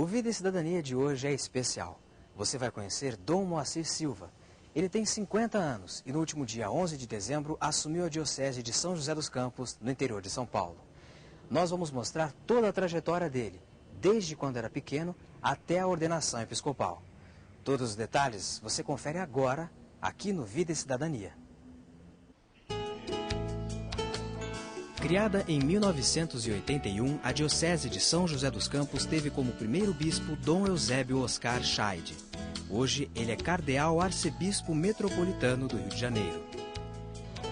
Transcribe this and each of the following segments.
O Vida e Cidadania de hoje é especial. Você vai conhecer Dom Moacir Silva. Ele tem 50 anos e no último dia 11 de dezembro assumiu a Diocese de São José dos Campos, no interior de São Paulo. Nós vamos mostrar toda a trajetória dele, desde quando era pequeno até a ordenação episcopal. Todos os detalhes você confere agora, aqui no Vida e Cidadania. Criada em 1981, a Diocese de São José dos Campos teve como primeiro bispo Dom Eusébio Oscar Scheide. Hoje, ele é cardeal arcebispo metropolitano do Rio de Janeiro.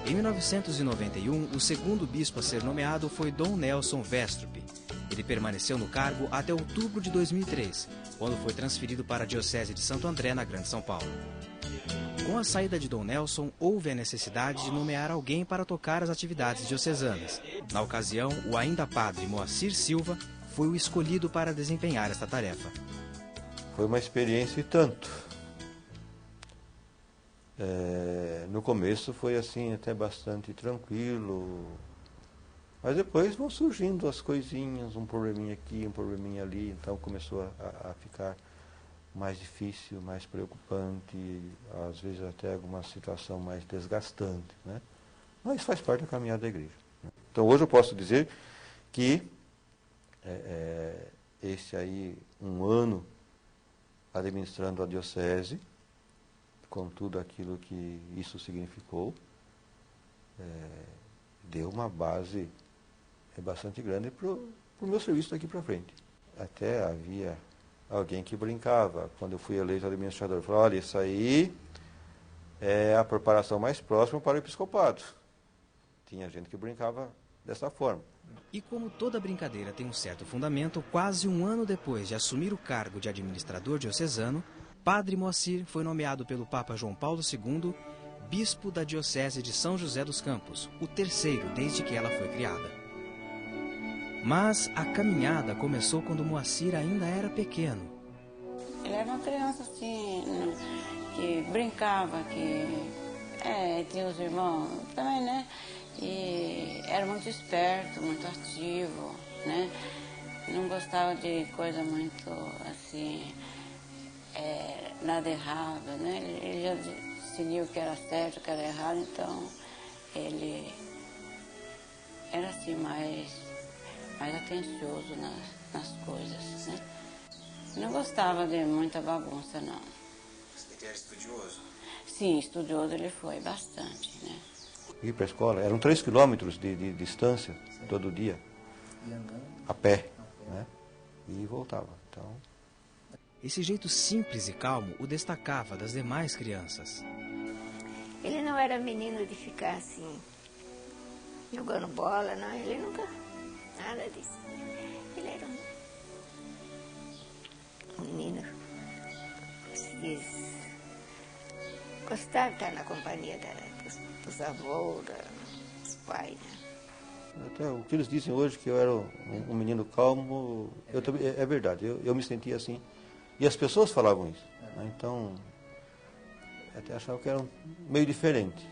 Em 1991, o segundo bispo a ser nomeado foi Dom Nelson Westrup. Ele permaneceu no cargo até outubro de 2003, quando foi transferido para a Diocese de Santo André, na Grande São Paulo. Com a saída de Dom Nelson, houve a necessidade de nomear alguém para tocar as atividades diocesanas. Na ocasião, o ainda padre Moacir Silva foi o escolhido para desempenhar esta tarefa. Foi uma experiência e tanto. No começo foi assim até bastante tranquilo, mas depois vão surgindo as coisinhas, um probleminha aqui, um probleminha ali, então começou a ficar mais difícil, mais preocupante, às vezes até alguma situação mais desgastante, né? Mas faz parte da caminhada da igreja. Então hoje eu posso dizer que esse aí, um ano administrando a diocese, com tudo aquilo que isso significou, deu uma base bastante grande para o meu serviço daqui para frente. Até havia alguém que brincava, quando eu fui eleito administrador, falou, olha, isso aí é a preparação mais próxima para o episcopado. Tinha gente que brincava dessa forma. E como toda brincadeira tem um certo fundamento, quase um ano depois de assumir o cargo de administrador diocesano, Padre Moacir foi nomeado pelo Papa João Paulo II bispo da Diocese de São José dos Campos, o terceiro desde que ela foi criada. Mas a caminhada começou quando Moacir ainda era pequeno. Ele era uma criança assim, que brincava, que tinha os irmãos também, né? E era muito esperto, muito ativo, né? Não gostava de coisa muito assim, nada errado, né? Ele já decidiu o que era certo, o que era errado, então ele era assim mais atencioso nas coisas, né? Não gostava de muita bagunça, não. Você era estudioso? Sim, estudioso ele foi bastante, né? Ir para a escola, eram 3 quilômetros de distância todo dia, a pé, né? E voltava. Então, esse jeito simples e calmo o destacava das demais crianças. Ele não era menino de ficar assim, jogando bola, não, ele nunca, nada disso. Ele era um menino, se diz, gostava de estar na companhia dos avós, dos pais, né? até o que eles dizem hoje, que eu era um menino calmo, eu também, é verdade, eu me sentia assim. E as pessoas falavam isso, né? Então, até achavam que era meio diferente.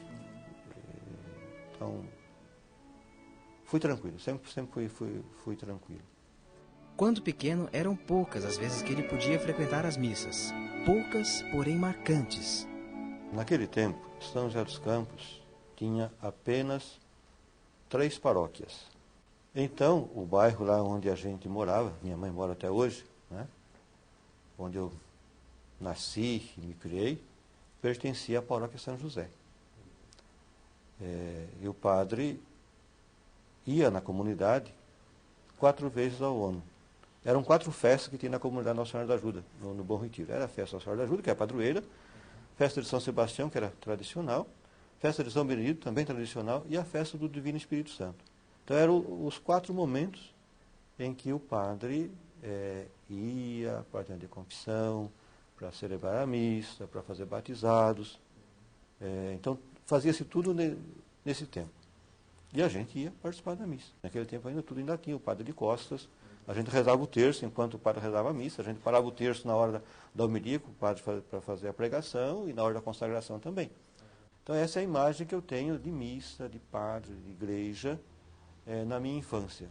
Então, fui tranquilo, sempre fui tranquilo. Quando pequeno, eram poucas as vezes que ele podia frequentar as missas. Poucas, porém marcantes. Naquele tempo, São José dos Campos tinha apenas 3 paróquias. Então, o bairro lá onde a gente morava, minha mãe mora até hoje, né? Onde eu nasci e me criei, pertencia à paróquia São José. E o padre ia na comunidade 4 vezes ao ano. Eram 4 festas que tinha na comunidade Nossa Senhora da Ajuda, no Bom Retiro. Era a festa Nossa Senhora da Ajuda, que é a padroeira, festa de São Sebastião, que era tradicional, festa de São Benedito, também tradicional, e a festa do Divino Espírito Santo. Então eram os 4 momentos em que o padre ia para a de confissão, para celebrar a missa, para fazer batizados. Então fazia-se tudo nesse tempo. E a gente ia participar da missa. Naquele tempo ainda tinha o padre de costas. A gente rezava o terço enquanto o padre rezava a missa. A gente parava o terço na hora da homilia com o padre para fazer a pregação e na hora da consagração também. Então essa é a imagem que eu tenho de missa, de padre, de igreja, na minha infância.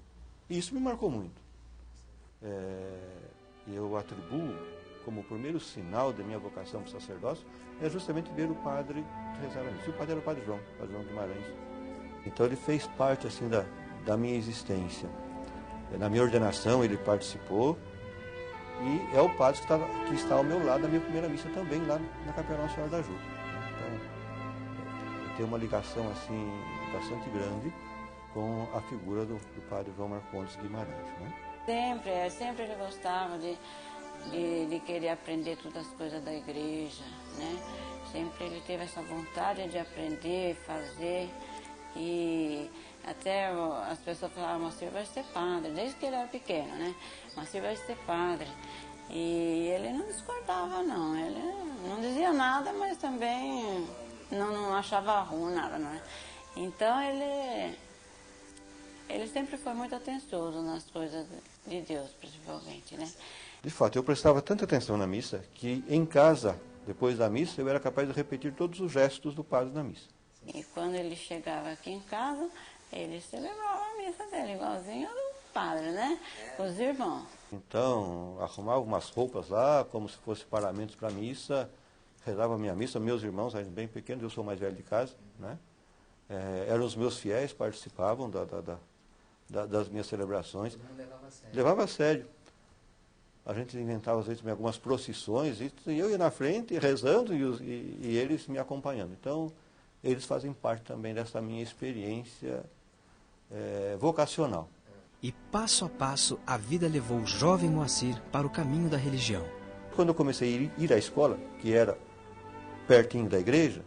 E isso me marcou muito. eu atribuo como o primeiro sinal da minha vocação para o sacerdócio é justamente ver o padre rezar a missa. E o padre era o Padre João Guimarães. Então ele fez parte assim da minha existência. Na minha ordenação ele participou e é o padre que está ao meu lado na minha primeira missa também, lá na Capela Nossa Senhora da Ajuda. Então, eu tenho uma ligação assim bastante grande com a figura do padre João Marcondes Guimarães. Né? Sempre ele gostava de querer aprender todas as coisas da igreja, né? Sempre ele teve essa vontade de aprender, fazer, e até as pessoas falavam, Moacir vai ser padre, desde que ele era pequeno, né? Moacir vai ser padre. E ele não discordava, não. Ele não dizia nada, mas também não achava ruim nada, não é? Então ele sempre foi muito atencioso nas coisas de Deus, principalmente, né? De fato, eu prestava tanta atenção na missa que em casa, depois da missa, eu era capaz de repetir todos os gestos do padre na missa. E quando ele chegava aqui em casa, ele celebrava a missa dele, igualzinho do padre, né? Com os irmãos. Então, arrumava umas roupas lá, como se fosse paramentos para a missa, rezava a minha missa, meus irmãos eram bem pequenos, eu sou o mais velho de casa, né? Eram os meus fiéis, participavam das minhas celebrações. Todo mundo levava a sério. Levava a sério. A gente inventava, às vezes, algumas procissões, e eu ia na frente rezando e eles me acompanhando. Então, eles fazem parte também dessa minha experiência vocacional. E passo a passo, a vida levou o jovem Moacir para o caminho da religião. Quando eu comecei a ir à escola, que era pertinho da igreja,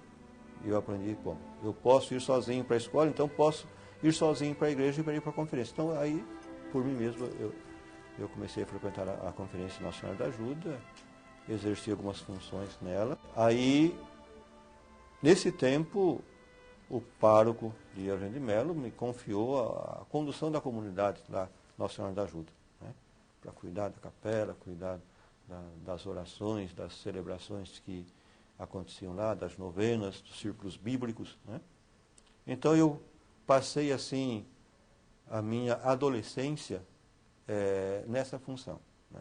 eu aprendi, bom, eu posso ir sozinho para a escola, então posso ir sozinho para a igreja e para ir para a conferência. Então, aí, por mim mesmo, eu comecei a frequentar a Conferência Nossa Senhora da Ajuda, exerci algumas funções nela. Aí, nesse tempo, o pároco de Eugênio de Melo me confiou a condução da comunidade da Nossa Senhora da Ajuda, né? Para cuidar da capela, cuidar das orações, das celebrações que aconteciam lá, das novenas, dos círculos bíblicos, né? Então eu passei assim a minha adolescência nessa função, né?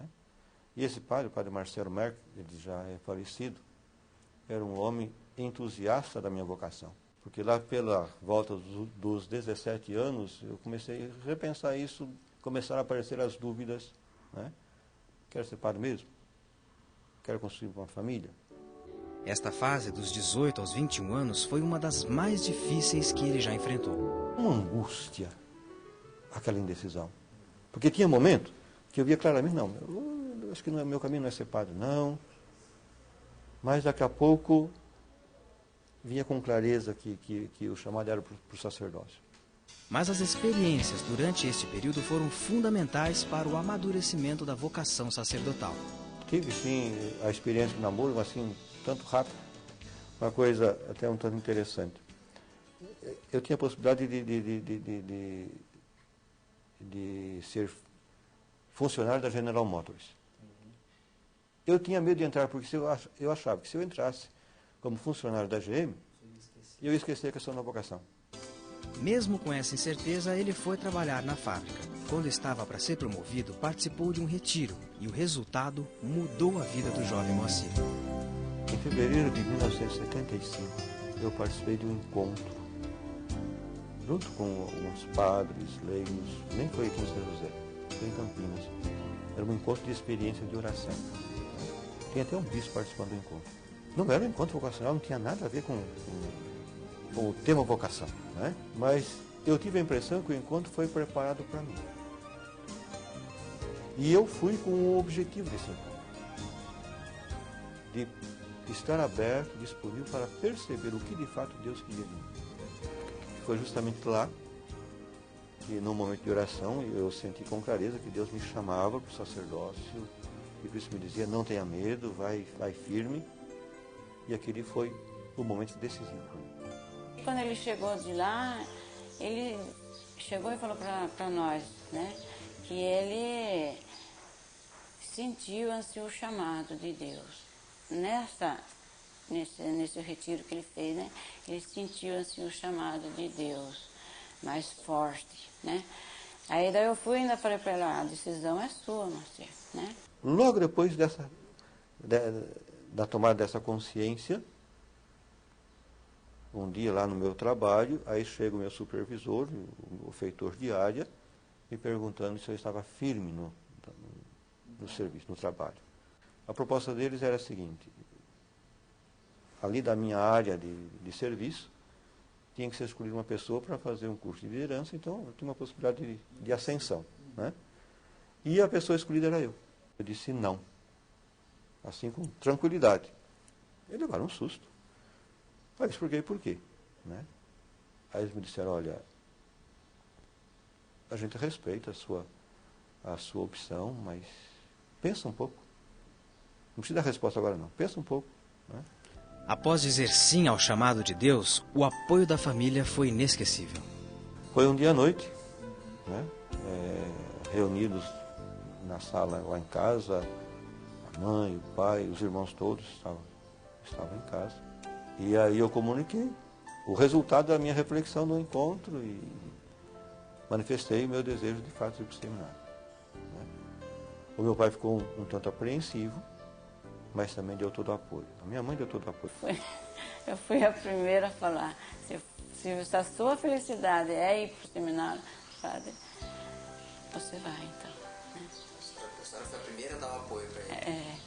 E esse padre, o padre Marcelo Merck, ele já é falecido, era um homem entusiasta da minha vocação. Porque lá pela volta dos 17 anos, eu comecei a repensar isso, começaram a aparecer as dúvidas, né? Quero ser padre mesmo? Quero construir uma família? Esta fase, dos 18 aos 21 anos, foi uma das mais difíceis que ele já enfrentou. Uma angústia, aquela indecisão. Porque tinha momento que eu via claramente, não, eu acho que meu caminho não é ser padre, não. Mas daqui a pouco vinha com clareza que o chamado era para o sacerdócio. Mas as experiências durante este período foram fundamentais para o amadurecimento da vocação sacerdotal. Tive, sim, a experiência do namoro, mas assim, tanto rápido, uma coisa até um tanto interessante. Eu tinha a possibilidade de ser funcionário da General Motors. Eu tinha medo de entrar, porque eu achava que se eu entrasse como funcionário da GM, eu ia esquecer a questão da vocação. Mesmo com essa incerteza, ele foi trabalhar na fábrica. Quando estava para ser promovido, participou de um retiro e o resultado mudou a vida do jovem Moacir. Em fevereiro de 1975, eu participei de um encontro, junto com alguns padres, leigos, nem foi aqui em São José, foi em Campinas. Era um encontro de experiência de oração. Tinha até um bispo participando do encontro. Não era um encontro vocacional, não tinha nada a ver com o tema vocação, né? Mas eu tive a impressão que o encontro foi preparado para mim. E eu fui com o objetivo desse encontro, de estar aberto, disponível para perceber o que de fato Deus queria de mim. Foi justamente lá que, no momento de oração, eu senti com clareza que Deus me chamava para o sacerdócio, e por isso me dizia, não tenha medo, vai firme. E aquele foi o momento decisivo para mim. Quando ele chegou de lá, ele chegou e falou para nós, né, que ele sentiu assim, o chamado de Deus. Nesse retiro que ele fez, né, ele sentiu assim, o chamado de Deus mais forte, né. Aí daí eu fui e ainda falei para ela, a decisão é sua, Moacir, né. Logo depois da tomada dessa consciência, um dia lá no meu trabalho, aí chega o meu supervisor, o feitor de área, me perguntando se eu estava firme no serviço, no trabalho. A proposta deles era a seguinte: ali da minha área de serviço, tinha que ser escolhida uma pessoa para fazer um curso de liderança, então eu tinha uma possibilidade de ascensão, né? E a pessoa escolhida era eu. Eu disse não, assim com tranquilidade. Eles levaram um susto. Aí eu expliquei por quê, né? Aí eles me disseram: olha, a gente respeita a sua opção, mas pensa um pouco. Não precisa dar resposta agora não, pensa um pouco, né? Após dizer sim ao chamado de Deus, o apoio da família foi inesquecível. Foi um dia à noite, né? Reunidos na sala lá em casa, a mãe, o pai, os irmãos todos estavam em casa. E aí eu comuniquei o resultado da minha reflexão no encontro e manifestei o meu desejo de fato de ir para o seminário, né? O meu pai ficou um tanto apreensivo, mas também deu todo o apoio. A minha mãe deu todo o apoio. Eu fui a primeira a falar: se a sua felicidade é ir para o seminário, padre, você vai então, né? A senhora foi a primeira a dar o apoio para ele.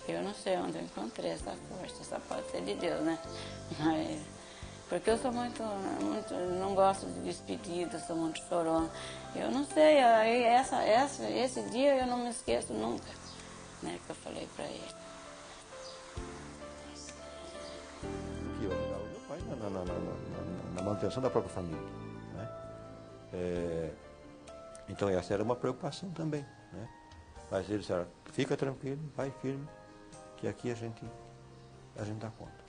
Eu não sei onde eu encontrei essa força, só pode ser de Deus, né? Mas, porque eu sou muito, não gosto de despedida, sou muito chorona. Eu não sei, aí esse dia eu não me esqueço nunca, né, que eu falei para ele. Que eu ajudava o meu pai na manutenção da própria família, né? Então essa era uma preocupação também, né? Mas eles disseram: fica tranquilo, vai firme, que aqui a gente dá conta.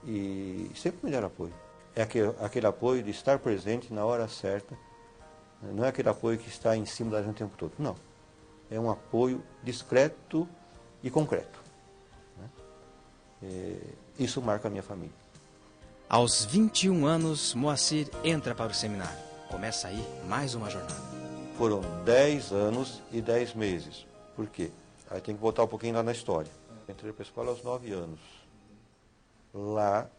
E sempre me deram apoio. É aquele apoio de estar presente na hora certa, não é aquele apoio que está em cima da gente o tempo todo, não. É um apoio discreto e concreto, né? Isso marca a minha família. Aos 21 anos, Moacir entra para o seminário. Começa aí mais uma jornada. Foram 10 anos e 10 meses. Por quê? Aí tem que voltar um pouquinho lá na história. Entrei para a escola aos 9 anos. Lá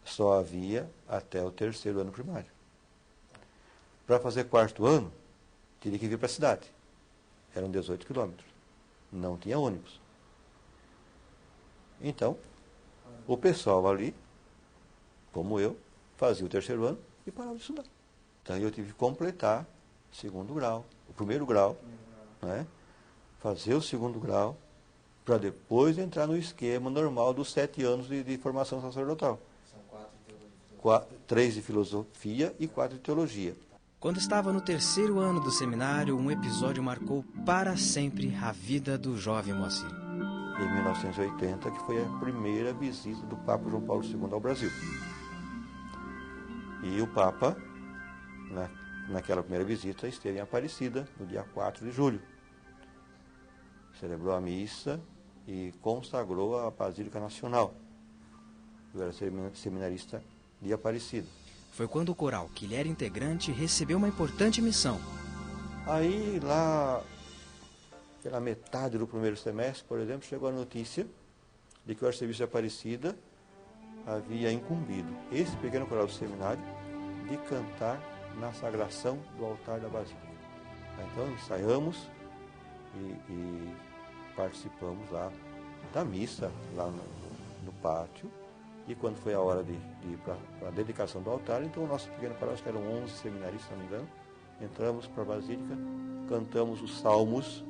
só havia até o 3º ano primário. Para fazer 4º ano, teria que vir para a cidade. Eram 18 quilômetros. Não tinha ônibus. Então, o pessoal ali, como eu, fazia o 3º ano e parava de estudar. Então eu tive que completar o 2º grau, o 1º grau, né? Fazer o 2º grau, para depois entrar no esquema normal dos 7 anos de formação sacerdotal. São 4 de teologia. 3 de filosofia e 4 de teologia. Quando estava no 3º ano do seminário, um episódio marcou para sempre a vida do jovem Moacir. Em 1980, que foi a primeira visita do Papa João Paulo II ao Brasil. E o Papa, naquela primeira visita, esteve em Aparecida, no dia 4 de julho. Celebrou a missa e consagrou a Basílica Nacional. Eu era seminarista de Aparecida. Foi quando o coral, que ele era integrante, recebeu uma importante missão. Aí, lá pela metade do 1º semestre, por exemplo, chegou a notícia de que o arcebispo de Aparecida havia incumbido esse pequeno coral do seminário de cantar na sagração do altar da Basílica. Então, ensaiamos e participamos lá da missa, lá no pátio. E quando foi a hora de ir para a dedicação do altar, então o nosso pequeno coral, acho que eram 11 seminaristas, se não me engano, entramos para a Basílica, cantamos os salmos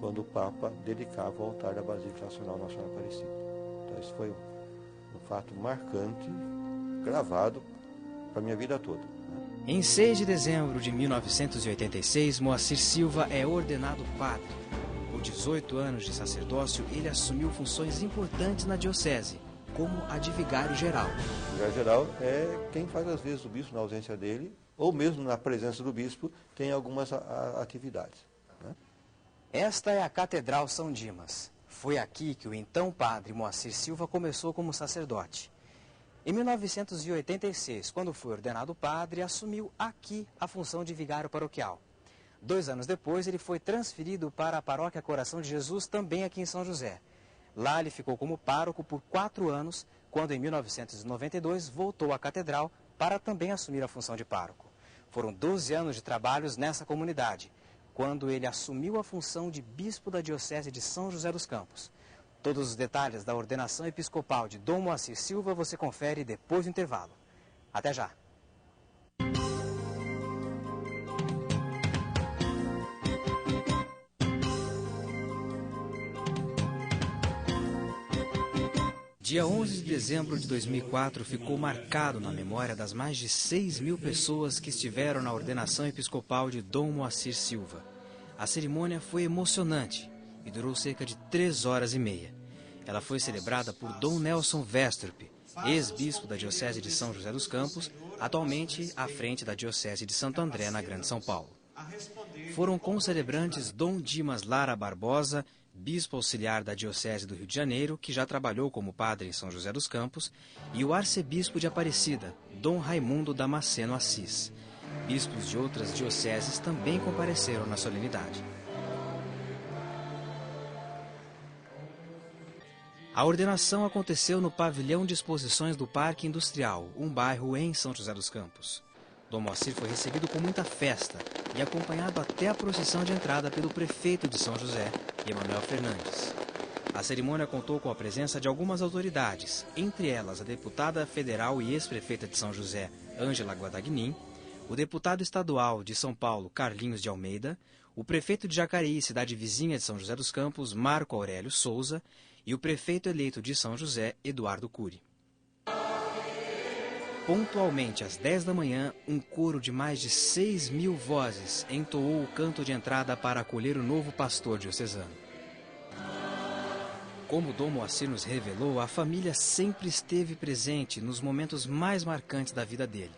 quando o Papa dedicava o altar da Basílica Nacional Nossa Senhora Aparecida. Então isso foi um fato marcante, gravado para a minha vida toda, né? Em 6 de dezembro de 1986, Moacir Silva é ordenado padre. Com 18 anos de sacerdócio, ele assumiu funções importantes na diocese, como a de vigário-geral. O vigário-geral é quem faz, às vezes, o bispo, na ausência dele, ou mesmo na presença do bispo, tem algumas atividades, né? Esta é a Catedral São Dimas. Foi aqui que o então padre Moacir Silva começou como sacerdote. Em 1986, quando foi ordenado padre, assumiu aqui a função de vigário paroquial. 2 anos depois, ele foi transferido para a Paróquia Coração de Jesus, também aqui em São José. Lá ele ficou como pároco por 4 anos, quando em 1992 voltou à catedral para também assumir a função de pároco. Foram 12 anos de trabalhos nessa comunidade, quando ele assumiu a função de bispo da Diocese de São José dos Campos. Todos os detalhes da ordenação episcopal de Dom Moacir Silva você confere depois do intervalo. Até já! Dia 11 de dezembro de 2004 ficou marcado na memória das mais de 6.000 pessoas que estiveram na ordenação episcopal de Dom Moacir Silva. A cerimônia foi emocionante e durou cerca de 3 horas e meia. Ela foi celebrada por Dom Nelson Westrup, ex-bispo da Diocese de São José dos Campos, atualmente à frente da Diocese de Santo André, na Grande São Paulo. Foram concelebrantes Dom Dimas Lara Barbosa, bispo auxiliar da Diocese do Rio de Janeiro, que já trabalhou como padre em São José dos Campos, e o arcebispo de Aparecida, Dom Raimundo Damasceno Assis. Bispos de outras dioceses também compareceram na solenidade. A ordenação aconteceu no pavilhão de exposições do Parque Industrial, um bairro em São José dos Campos. Dom Moacir foi recebido com muita festa e acompanhado até a procissão de entrada pelo prefeito de São José, Emanuel Fernandes. A cerimônia contou com a presença de algumas autoridades, entre elas a deputada federal e ex-prefeita de São José, Ângela Guadagnin, o deputado estadual de São Paulo, Carlinhos de Almeida, o prefeito de Jacareí, cidade vizinha de São José dos Campos, Marco Aurélio Souza, e o prefeito eleito de São José, Eduardo Cury. Pontualmente às 10 da manhã, um coro de mais de 6.000 vozes entoou o canto de entrada para acolher o novo pastor diocesano. Como Dom Moacir nos revelou, a família sempre esteve presente nos momentos mais marcantes da vida dele.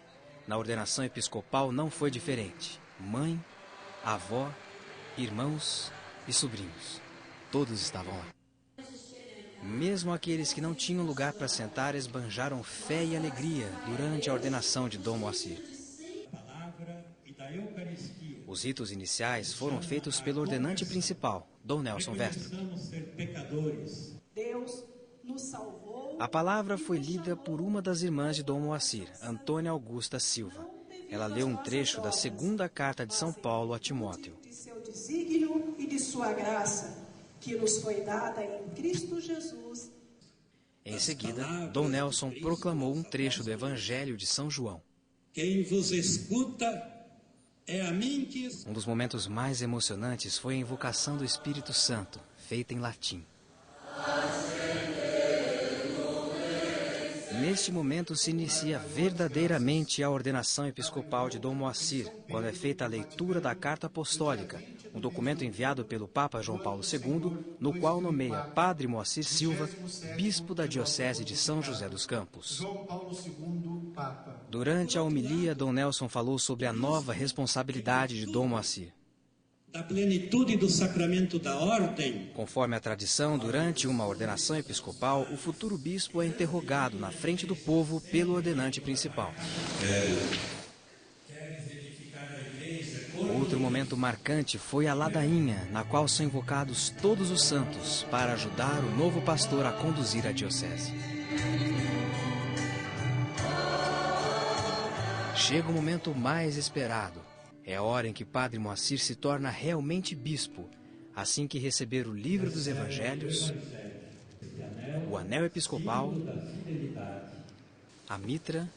Na ordenação episcopal não foi diferente. Mãe, avó, irmãos e sobrinhos. Todos estavam lá. Mesmo aqueles que não tinham lugar para sentar esbanjaram fé e alegria durante a ordenação de Dom Moacir. Os ritos iniciais foram feitos pelo ordenante principal, Dom Nelson Westrup. A palavra foi lida por uma das irmãs de Dom Moacir, Antônia Augusta Silva. Ela leu um trecho da 2ª carta de São Paulo a Timóteo. De seu desígnio e de sua graça, que nos foi dada em Cristo Jesus. Em seguida, Dom Nelson proclamou um trecho do Evangelho de São João. Quem vos escuta é a mim que... Um dos momentos mais emocionantes foi a invocação do Espírito Santo, feita em latim. Neste momento se inicia verdadeiramente a ordenação episcopal de Dom Moacir, quando é feita a leitura da Carta Apostólica, um documento enviado pelo Papa João Paulo II, no qual nomeia Padre Moacir Silva, bispo da Diocese de São José dos Campos. Durante a homilia, Dom Nelson falou sobre a nova responsabilidade de Dom Moacir. Da plenitude do sacramento da ordem. Conforme a tradição, durante uma ordenação episcopal, o futuro bispo é interrogado na frente do povo pelo ordenante principal. Outro momento marcante foi a ladainha, na qual são invocados todos os santos para ajudar o novo pastor a conduzir a diocese. Chega o momento mais esperado. É a hora em que Padre Moacir se torna realmente bispo, assim que receber o livro dos Evangelhos, o anel episcopal, a mitra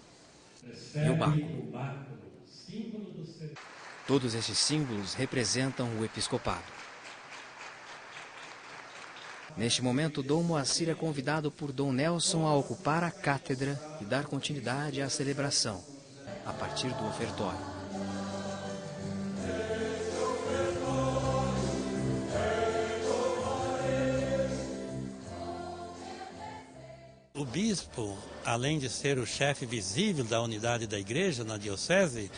e o báculo. Todos estes símbolos representam o episcopado. Neste momento, Dom Moacir é convidado por Dom Nelson a ocupar a cátedra e dar continuidade à celebração, a partir do ofertório. O bispo, além de ser o chefe visível da unidade da igreja na diocese,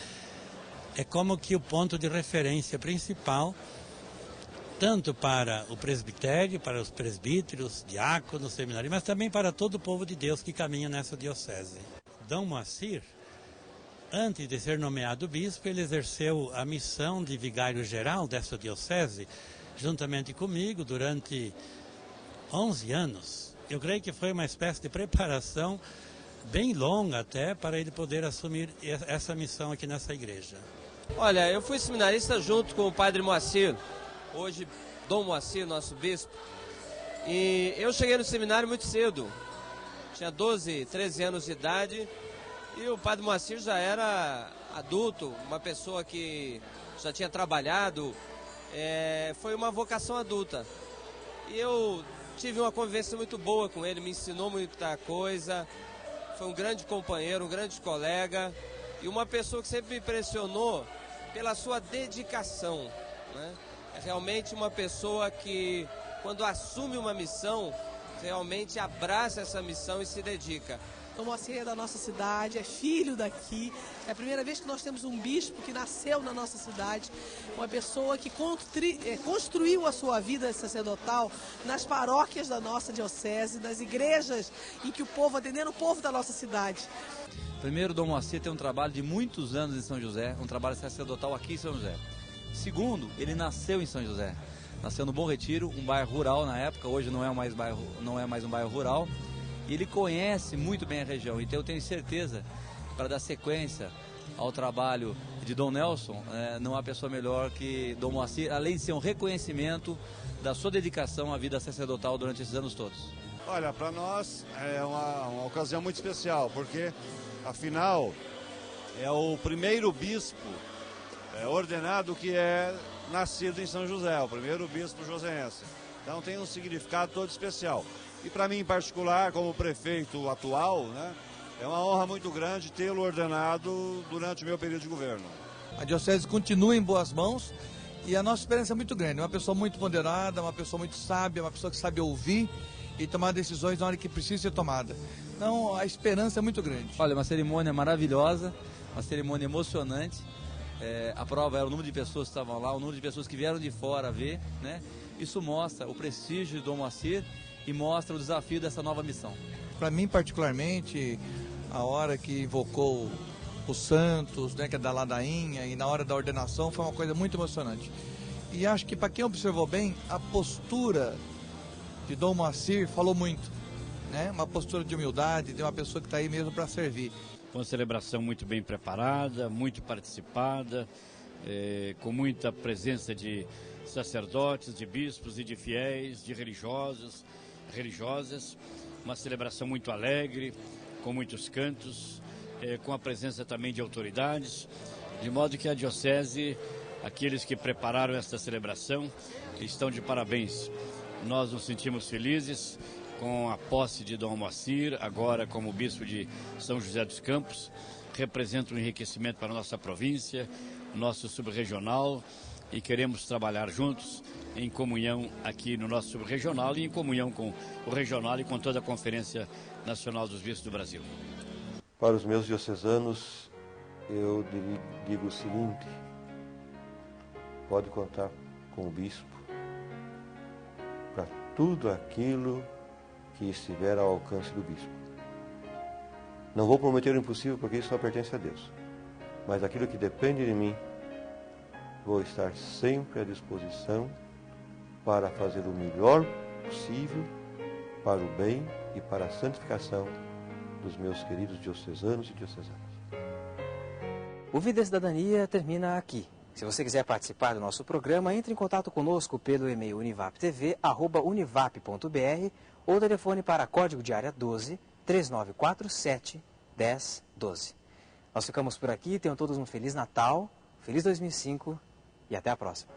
é como que o ponto de referência principal, tanto para o presbitério, para os presbíteros, diáconos, seminários, mas também para todo o povo de Deus que caminha nessa diocese. Dom Moacir Antes de ser nomeado bispo, ele exerceu a missão de vigário-geral dessa diocese, juntamente comigo, durante 11 anos. Eu creio que foi uma espécie de preparação bem longa até para ele poder assumir essa missão aqui nessa igreja. Olha, eu fui seminarista junto com o padre Moacir, hoje Dom Moacir, nosso bispo, e eu cheguei no seminário muito cedo, tinha 12, 13 anos de idade, e o padre Moacir já era adulto, uma pessoa que já tinha trabalhado, foi uma vocação adulta. E eu tive uma convivência muito boa com ele, me ensinou muita coisa, foi um grande companheiro, um grande colega, e uma pessoa que sempre me impressionou pela sua dedicação, né? É realmente uma pessoa que, quando assume uma missão, realmente abraça essa missão e se dedica. Dom Moacir é da nossa cidade, é filho daqui. É a primeira vez que nós temos um bispo que nasceu na nossa cidade, uma pessoa que construiu a sua vida sacerdotal nas paróquias da nossa diocese, nas igrejas em que o povo, atendendo o povo da nossa cidade. Primeiro, Dom Moacir tem um trabalho de muitos anos em São José, um trabalho sacerdotal aqui em São José. Segundo, ele nasceu em São José. Nasceu no Bom Retiro, um bairro rural na época, hoje não é mais um bairro rural. E ele conhece muito bem a região, então eu tenho certeza, para dar sequência ao trabalho de Dom Nelson, não há pessoa melhor que Dom Moacir, além de ser um reconhecimento da sua dedicação à vida sacerdotal durante esses anos todos. Olha, para nós é uma ocasião muito especial, porque, afinal, é o primeiro bispo ordenado que é nascido em São José, o primeiro bispo joseense. Então tem um significado todo especial. E para mim em particular, como prefeito atual, né, é uma honra muito grande tê-lo ordenado durante o meu período de governo. A diocese continua em boas mãos e a nossa esperança é muito grande. Uma pessoa muito ponderada, uma pessoa muito sábia, uma pessoa que sabe ouvir e tomar decisões na hora que precisa ser tomada. Então a esperança é muito grande. Olha, uma cerimônia maravilhosa, uma cerimônia emocionante. A prova era o número de pessoas que estavam lá, o número de pessoas que vieram de fora ver, né? Isso mostra o prestígio de Dom Moacir e mostra o desafio dessa nova missão. Para mim, particularmente, a hora que invocou os santos, né, que é da ladainha, e na hora da ordenação, foi uma coisa muito emocionante. E acho que, para quem observou bem, a postura de Dom Moacir falou muito, né? Uma postura de humildade, de uma pessoa que está aí mesmo para servir. Uma celebração muito bem preparada, muito participada, com muita presença de sacerdotes, de bispos e de fiéis, de religiosas, uma celebração muito alegre, com muitos cantos, com a presença também de autoridades, de modo que a diocese, aqueles que prepararam esta celebração, estão de parabéns. Nós nos sentimos felizes com a posse de Dom Moacir, agora como bispo de São José dos Campos, representa um enriquecimento para a nossa província, nosso subregional, e queremos trabalhar juntos em comunhão aqui no nosso subregional e em comunhão com o regional e com toda a Conferência Nacional dos Bispos do Brasil. Para os meus diocesanos, eu digo o seguinte: pode contar com o bispo para tudo aquilo que estiver ao alcance do bispo. Não vou prometer o impossível, porque isso só pertence a Deus. Mas aquilo que depende de mim, vou estar sempre à disposição para fazer o melhor possível para o bem e para a santificação dos meus queridos diocesanos e diocesanas. O Vida e Cidadania termina aqui. Se você quiser participar do nosso programa, entre em contato conosco pelo e-mail univaptv@univap.br ou telefone para código de área 12 3947 1012. Nós ficamos por aqui, tenham todos um Feliz Natal, Feliz 2005 e até a próxima.